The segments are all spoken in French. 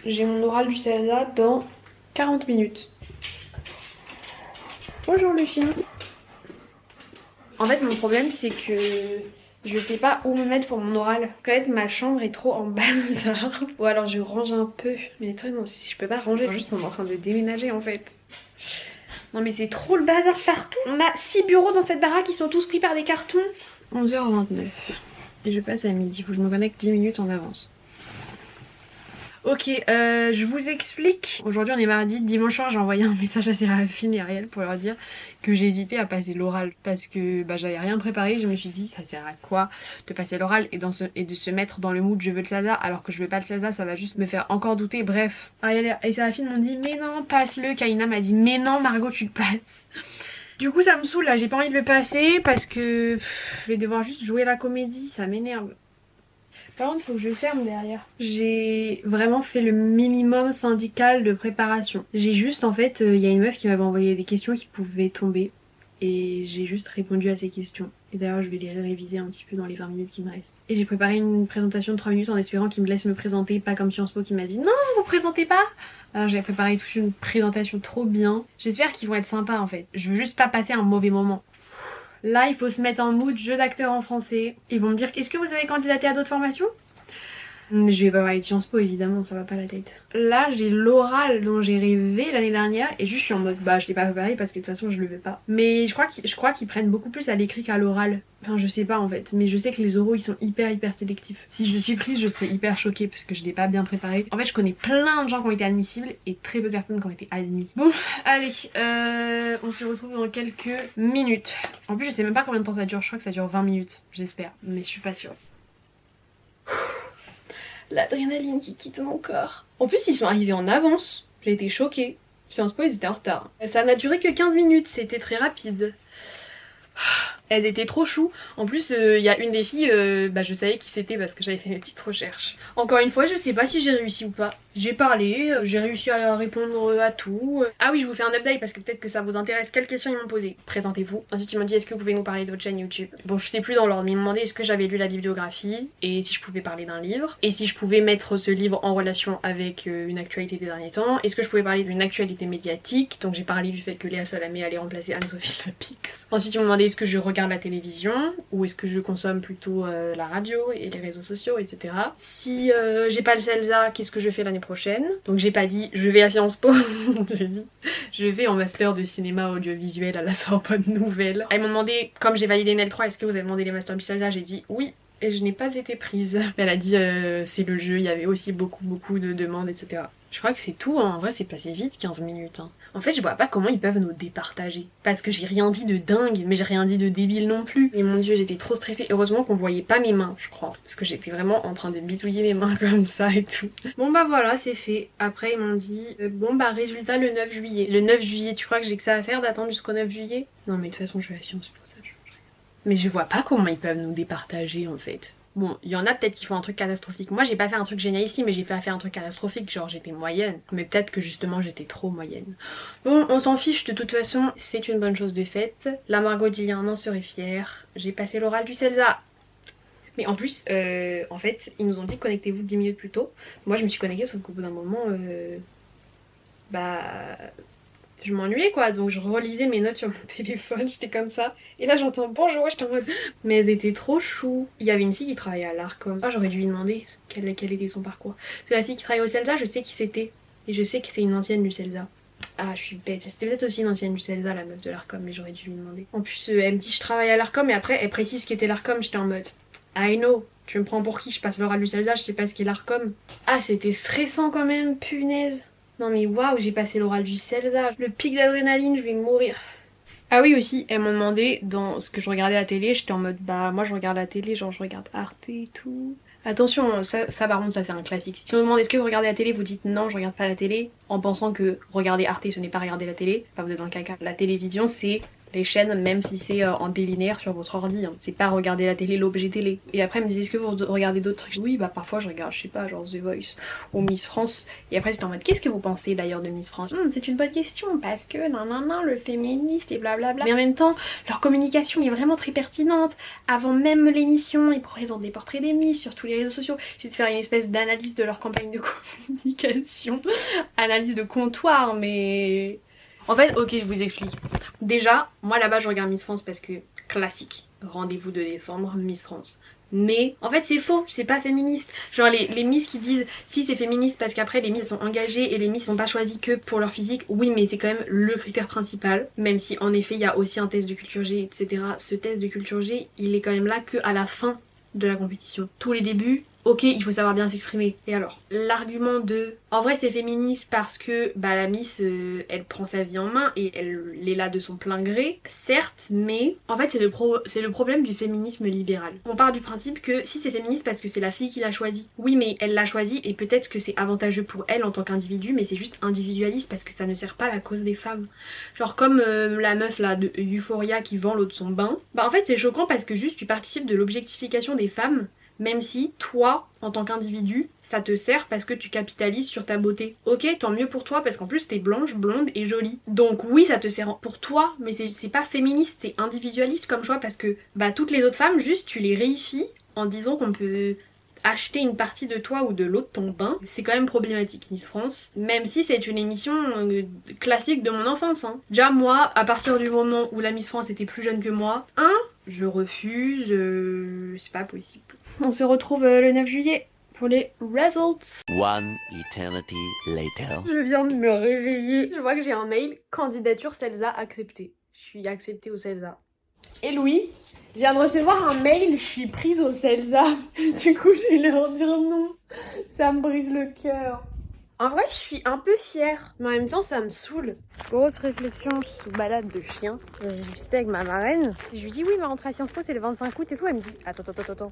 J'ai mon oral du CELSA dans 40 minutes. Bonjour le chien. En fait mon problème c'est que je sais pas où me mettre pour mon oral. En fait ma chambre est trop en bazar. Ou alors je range un peu. Mais les trucs non, si je peux pas ranger, juste on est en train de déménager en fait. Non mais c'est trop le bazar partout. On a 6 bureaux dans cette baraque, ils sont tous pris par des cartons. 11h29. Et je passe à midi, faut que je me connecte 10 minutes en avance. Ok, je vous explique. Aujourd'hui on est mardi, dimanche soir j'ai envoyé un message à Séraphine et Ariel pour leur dire que j'hésitais à passer l'oral parce que j'avais rien préparé. Je me suis dit ça sert à quoi de passer l'oral et de se mettre dans le mood je veux le Celsa alors que je veux pas le Celsa, ça va juste me faire encore douter. Bref, Ariel et Séraphine m'ont dit mais non passe-le, Kaina m'a dit mais non Margot tu le passes. Du coup ça me saoule là, j'ai pas envie de le passer parce que je vais devoir juste jouer la comédie, ça m'énerve. Par contre, il faut que je ferme derrière. J'ai vraiment fait le minimum syndical de préparation. J'ai juste, en fait, il y a une meuf qui m'avait envoyé des questions qui pouvaient tomber. Et j'ai juste répondu à ces questions. Et d'ailleurs, je vais les réviser un petit peu dans les 20 minutes qui me restent. Et j'ai préparé une présentation de 3 minutes en espérant qu'il me laisse me présenter, pas comme Sciences Po qui m'a dit non, vous présentez pas. Alors j'ai préparé toute une présentation trop bien. J'espère qu'ils vont être sympas en fait. Je veux juste pas passer un mauvais moment. Là, il faut se mettre en mood jeu d'acteur en français. Ils vont me dire, est-ce que vous avez candidaté à d'autres formations? Je vais pas parler de Sciences Po évidemment, ça va pas la tête. Là j'ai l'oral dont j'ai rêvé l'année dernière et juste je suis en mode je l'ai pas préparé parce que de toute façon je le veux pas. Mais je crois qu'ils prennent beaucoup plus à l'écrit qu'à l'oral. Enfin je sais pas en fait, mais je sais que les oraux ils sont hyper sélectifs. Si je suis prise je serais hyper choquée parce que je l'ai pas bien préparé. En fait je connais plein de gens qui ont été admissibles et très peu de personnes qui ont été admises. Bon allez, on se retrouve dans quelques minutes. En plus je sais même pas combien de temps ça dure, je crois que ça dure 20 minutes, j'espère, mais je suis pas sûre. L'adrénaline qui quitte mon corps. En plus, ils sont arrivés en avance. J'ai été choquée. Sciences Po, ils étaient en retard. Ça n'a duré que 15 minutes, c'était très rapide. Elles étaient trop chou. En plus, il y a une des filles, je savais qui c'était parce que j'avais fait mes petites recherches. Encore une fois, je sais pas si j'ai réussi ou pas. J'ai parlé, j'ai réussi à répondre à tout. Ah oui, je vous fais un update parce que peut-être que ça vous intéresse. Quelles questions ils m'ont posé? Présentez-vous. Ensuite, ils m'ont dit est-ce que vous pouvez nous parler de votre chaîne YouTube? Bon, je sais plus dans l'ordre, mais ils m'ont demandé est-ce que j'avais lu la bibliographie et si je pouvais parler d'un livre. Et si je pouvais mettre ce livre en relation avec une actualité des derniers temps. Est-ce que je pouvais parler d'une actualité médiatique? Donc j'ai parlé du fait que Léa Salamé allait remplacer Anne-Sophie Lapix. Ensuite, ils m'ont demandé est-ce que je regarde la télévision ou est-ce que je consomme plutôt la radio et les réseaux sociaux, etc. Si j'ai pas le CELSA, qu'est-ce que je fais l'année prochaine? Donc j'ai pas dit je vais à Sciences Po, j'ai dit je vais en master de cinéma audiovisuel à la Sorbonne Nouvelle. Ils m'ont demandé, comme j'ai validé une L3, est-ce que vous avez demandé les masters du CELSA? J'ai dit oui. Et je n'ai pas été prise. Elle a dit c'est le jeu, il y avait aussi beaucoup de demandes, etc. Je crois que c'est tout, hein. En vrai c'est passé vite 15 minutes. Hein. En fait je vois pas comment ils peuvent nous départager. Parce que j'ai rien dit de dingue, mais j'ai rien dit de débile non plus. Et mon dieu j'étais trop stressée. Heureusement qu'on voyait pas mes mains je crois. Parce que j'étais vraiment en train de bitouiller mes mains comme ça et tout. Bon voilà c'est fait. Après ils m'ont dit résultat le 9 juillet. Le 9 juillet tu crois que j'ai que ça à faire d'attendre jusqu'au 9 juillet? Non mais de toute façon je vais à Sciences Po. Mais je vois pas comment ils peuvent nous départager en fait. Bon, il y en a peut-être qui font un truc catastrophique. Moi j'ai pas fait un truc génial ici, mais j'ai fait un truc catastrophique, genre j'étais moyenne. Mais peut-être que justement j'étais trop moyenne. Bon, on s'en fiche de toute façon, c'est une bonne chose de faite. La Margot d'il y a un an serait fière. J'ai passé l'oral du CELSA. Mais en plus, en fait, ils nous ont dit connectez-vous 10 minutes plus tôt. Moi je me suis connectée, sauf qu'au bout d'un moment, je m'ennuyais quoi, donc je relisais mes notes sur mon téléphone, j'étais comme ça. Et là j'entends bonjour, j'étais en mode mais elles étaient trop chou. Il y avait une fille qui travaillait à l'Arcom. Ah j'aurais dû lui demander quel était son parcours. Parce que la fille qui travaillait au CELSA, je sais qui c'était. Et je sais que c'est une ancienne du CELSA. Ah je suis bête, c'était peut-être aussi une ancienne du CELSA la meuf de l'Arcom, mais j'aurais dû lui demander. En plus elle me dit je travaille à l'Arcom et après elle précise ce qu'était l'Arcom, j'étais en mode I know. Tu me prends pour qui? Je passe l'oral du CELSA, je sais pas ce qu'est l'Arcom. Ah c'était stressant quand même, punaise. Non mais waouh, j'ai passé l'oral du CELSA. Le pic d'adrénaline, je vais mourir. Ah oui aussi, elles m'ont demandé dans ce que je regardais à la télé, j'étais en mode moi je regarde la télé, genre je regarde Arte et tout. Attention, ça par contre ça c'est un classique. Si on vous demande est-ce que vous regardez la télé, vous dites non je regarde pas la télé, en pensant que regarder Arte ce n'est pas regarder la télé. Enfin vous êtes dans le caca. La télévision c'est les chaînes, même si c'est en délinéaire sur votre ordi, hein. C'est pas regarder la télé, l'objet télé. Et après, elle me disait, est-ce que vous regardez d'autres trucs? Oui, bah parfois je regarde, je sais pas, genre The Voice ou Miss France. Et après, c'était en mode, qu'est-ce que vous pensez d'ailleurs de Miss France? C'est une bonne question, parce que nan, le féministe et blablabla. Mais en même temps, leur communication est vraiment très pertinente. Avant même l'émission, ils présentent des portraits des Miss sur tous les réseaux sociaux. J'ai de faire une espèce d'analyse de leur campagne de communication. Analyse de comptoir, mais... En fait, ok, je vous explique. Déjà, moi là-bas, je regarde Miss France parce que classique. Rendez-vous de décembre, Miss France. Mais en fait c'est faux, c'est pas féministe. Genre les Miss qui disent si c'est féministe parce qu'après les Miss sont engagées et les Miss sont pas choisies que pour leur physique. Oui, mais c'est quand même le critère principal. Même si en effet il y a aussi un test de culture G, etc. Ce test de culture G, il est quand même là que à la fin de la compétition. Tous les débuts, ok, il faut savoir bien s'exprimer. Et alors, l'argument de en vrai c'est féministe parce que bah la Miss elle prend sa vie en main et elle est là de son plein gré, certes, mais en fait c'est le problème du féminisme libéral. On part du principe que si c'est féministe parce que c'est la fille qui l'a choisi. Oui, mais elle l'a choisi et peut-être que c'est avantageux pour elle en tant qu'individu, mais c'est juste individualiste parce que ça ne sert pas à la cause des femmes. Genre comme la meuf là de Euphoria qui vend l'eau de son bain. Bah en fait c'est choquant parce que juste tu participes de l'objectification des femmes. Même si toi, en tant qu'individu, ça te sert parce que tu capitalises sur ta beauté. Ok, tant mieux pour toi parce qu'en plus t'es blanche, blonde et jolie. Donc oui, ça te sert pour toi, mais c'est pas féministe, c'est individualiste comme choix parce que bah toutes les autres femmes, juste tu les réifies en disant qu'on peut acheter une partie de toi ou de l'eau de ton bain. C'est quand même problématique, Miss France. Même si c'est une émission classique de mon enfance. Hein. Déjà moi, à partir du moment où la Miss France était plus jeune que moi, je refuse, c'est pas possible. On se retrouve le 9 juillet pour les results. One eternity later. Je viens de me réveiller. Je vois que j'ai un mail. Candidature CELSA acceptée. Je suis acceptée au CELSA. Et Louis, je viens de recevoir un mail. Je suis prise au CELSA. Du coup, je vais leur dire non. Ça me brise le cœur. En vrai, je suis un peu fière, mais en même temps, ça me saoule. Grosse réflexion sous balade de chien. J'ai discuté avec ma marraine. Je lui dis oui, ma rentrée à Sciences Po, c'est le 25 août et tout. Elle me dit attends.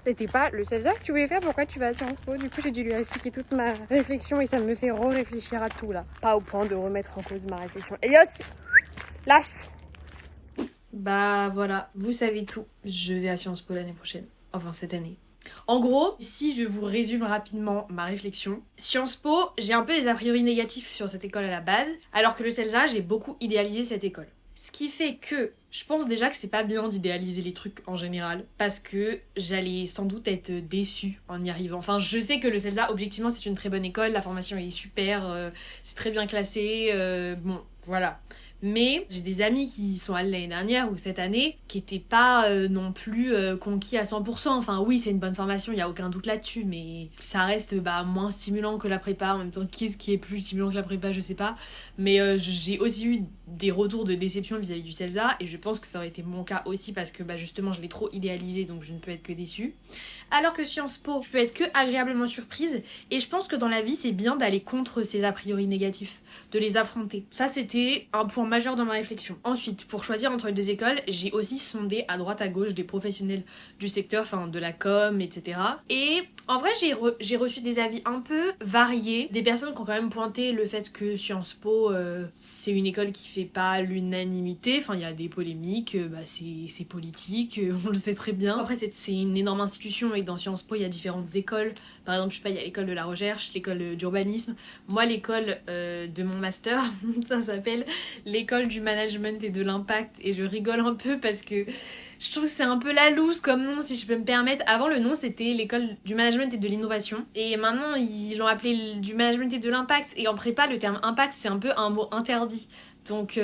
C'était pas le CELSA que tu voulais faire, pourquoi tu vas à Sciences Po? Du coup, j'ai dû lui expliquer toute ma réflexion et ça me fait réfléchir à tout là. Pas au point de remettre en cause ma réflexion. Elios, lâche! Bah voilà, vous savez tout. Je vais à Sciences Po l'année prochaine. Enfin, cette année. En gros, si je vous résume rapidement ma réflexion, Sciences Po, j'ai un peu des a priori négatifs sur cette école à la base, alors que le CELSA, j'ai beaucoup idéalisé cette école. Ce qui fait que je pense déjà que c'est pas bien d'idéaliser les trucs en général, parce que j'allais sans doute être déçue en y arrivant. Enfin, je sais que le CELSA, objectivement, c'est une très bonne école, la formation est super, c'est très bien classé, bon, voilà. Mais j'ai des amis qui sont allés l'année dernière ou cette année qui étaient pas non plus conquis à 100%. Enfin oui, c'est une bonne formation, il y a aucun doute là-dessus, mais ça reste moins stimulant que la prépa. En même temps, qu'est-ce qui est plus stimulant que la prépa, je sais pas. Mais j'ai aussi eu des retours de déception vis-à-vis du CELSA et je pense que ça aurait été mon cas aussi parce que justement je l'ai trop idéalisé, donc je ne peux être que déçue. Alors que Sciences Po, je peux être que agréablement surprise et je pense que dans la vie c'est bien d'aller contre ces a priori négatifs, de les affronter. Ça c'était un point majeur dans ma réflexion. Ensuite, pour choisir entre les deux écoles, j'ai aussi sondé à droite à gauche des professionnels du secteur, enfin de la com, etc. Et en vrai, j'ai reçu des avis un peu variés, des personnes qui ont quand même pointé le fait que Sciences Po, c'est une école qui fait pas l'unanimité, enfin il y a des polémiques, c'est politique, on le sait très bien. Après, c'est une énorme institution et dans Sciences Po, il y a différentes écoles. Par exemple, je sais pas, il y a l'école de la recherche, l'école d'urbanisme. Moi, l'école de mon master, ça s'appelle l'école du management et de l'impact et je rigole un peu parce que je trouve que c'est un peu la loose comme nom si je peux me permettre. Avant le nom c'était l'école du management et de l'innovation et maintenant ils l'ont appelé du management et de l'impact et en prépa le terme impact c'est un peu un mot interdit. Donc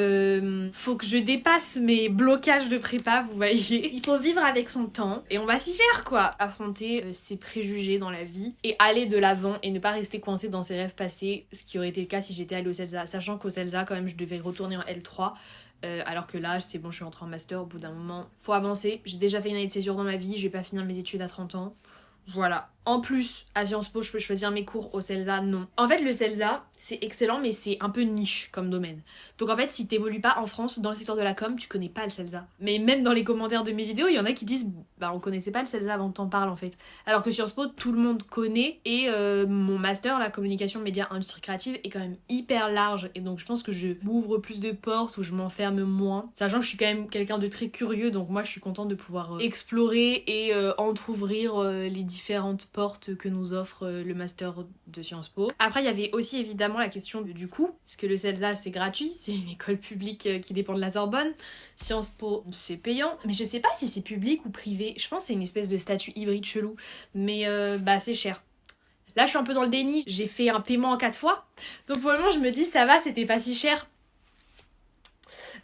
faut que je dépasse mes blocages de prépa, vous voyez. Il faut vivre avec son temps et on va s'y faire quoi. Affronter ses préjugés dans la vie et aller de l'avant et ne pas rester coincé dans ses rêves passés, ce qui aurait été le cas si j'étais allée au CELSA. Sachant qu'au CELSA quand même je devais retourner en L3 alors que là c'est bon, je suis rentrée en master au bout d'un moment. Faut avancer, j'ai déjà fait une année de césure dans ma vie, je vais pas finir mes études à 30 ans. Voilà. En plus, à Sciences Po, je peux choisir mes cours au CELSA, non. En fait, le CELSA, c'est excellent, mais c'est un peu niche comme domaine. Donc en fait, si t'évolues pas en France dans le secteur de la com, tu connais pas le CELSA. Mais même dans les commentaires de mes vidéos, il y en a qui disent bah on connaissait pas le CELSA avant que t'en parles en fait. Alors que Sciences Po, tout le monde connaît et mon master, la communication média industrie créative, est quand même hyper large et donc je pense que je m'ouvre plus de portes ou je m'enferme moins. Sachant que je suis quand même quelqu'un de très curieux, donc moi je suis contente de pouvoir explorer et entrouvrir les différentes portes que nous offre le master de Sciences Po. Après il y avait aussi évidemment la question du coût, parce que le CELSA c'est gratuit, c'est une école publique qui dépend de la Sorbonne. Sciences Po c'est payant, mais je sais pas si c'est public ou privé, je pense que c'est une espèce de statut hybride chelou, mais bah c'est cher. Là je suis un peu dans le déni, j'ai fait un paiement en 4 fois, donc pour le moment je me dis ça va, c'était pas si cher.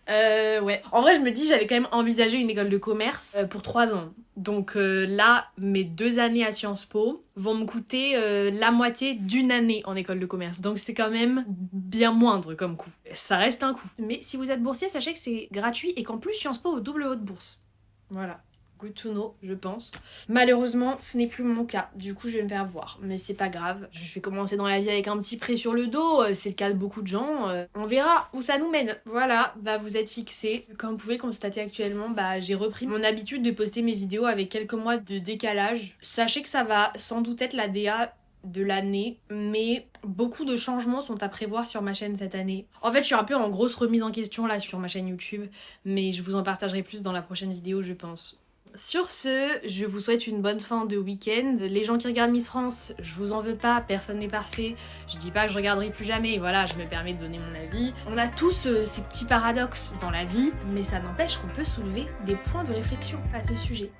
Ouais. En vrai, je me dis, j'avais quand même envisagé une école de commerce pour 3 ans. Donc là, mes 2 années à Sciences Po vont me coûter la moitié d'une année en école de commerce. Donc c'est quand même bien moindre comme coût. Ça reste un coût. Mais si vous êtes boursier, sachez que c'est gratuit et qu'en plus, Sciences Po au double haute bourse. Voilà. Good to know, je pense. Malheureusement, ce n'est plus mon cas. Du coup, je vais me faire voir. Mais c'est pas grave. Je vais commencer dans la vie avec un petit prêt sur le dos. C'est le cas de beaucoup de gens. On verra où ça nous mène. Voilà, bah vous êtes fixés. Comme vous pouvez le constater actuellement, bah j'ai repris mon habitude de poster mes vidéos avec quelques mois de décalage. Sachez que ça va sans doute être la DA de l'année, mais beaucoup de changements sont à prévoir sur ma chaîne cette année. En fait, je suis un peu en grosse remise en question là sur ma chaîne YouTube, mais je vous en partagerai plus dans la prochaine vidéo, je pense. Sur ce, je vous souhaite une bonne fin de week-end. Les gens qui regardent Miss France, je vous en veux pas, personne n'est parfait. Je dis pas que je regarderai plus jamais, voilà, je me permets de donner mon avis. On a tous ces petits paradoxes dans la vie, mais ça n'empêche qu'on peut soulever des points de réflexion à ce sujet.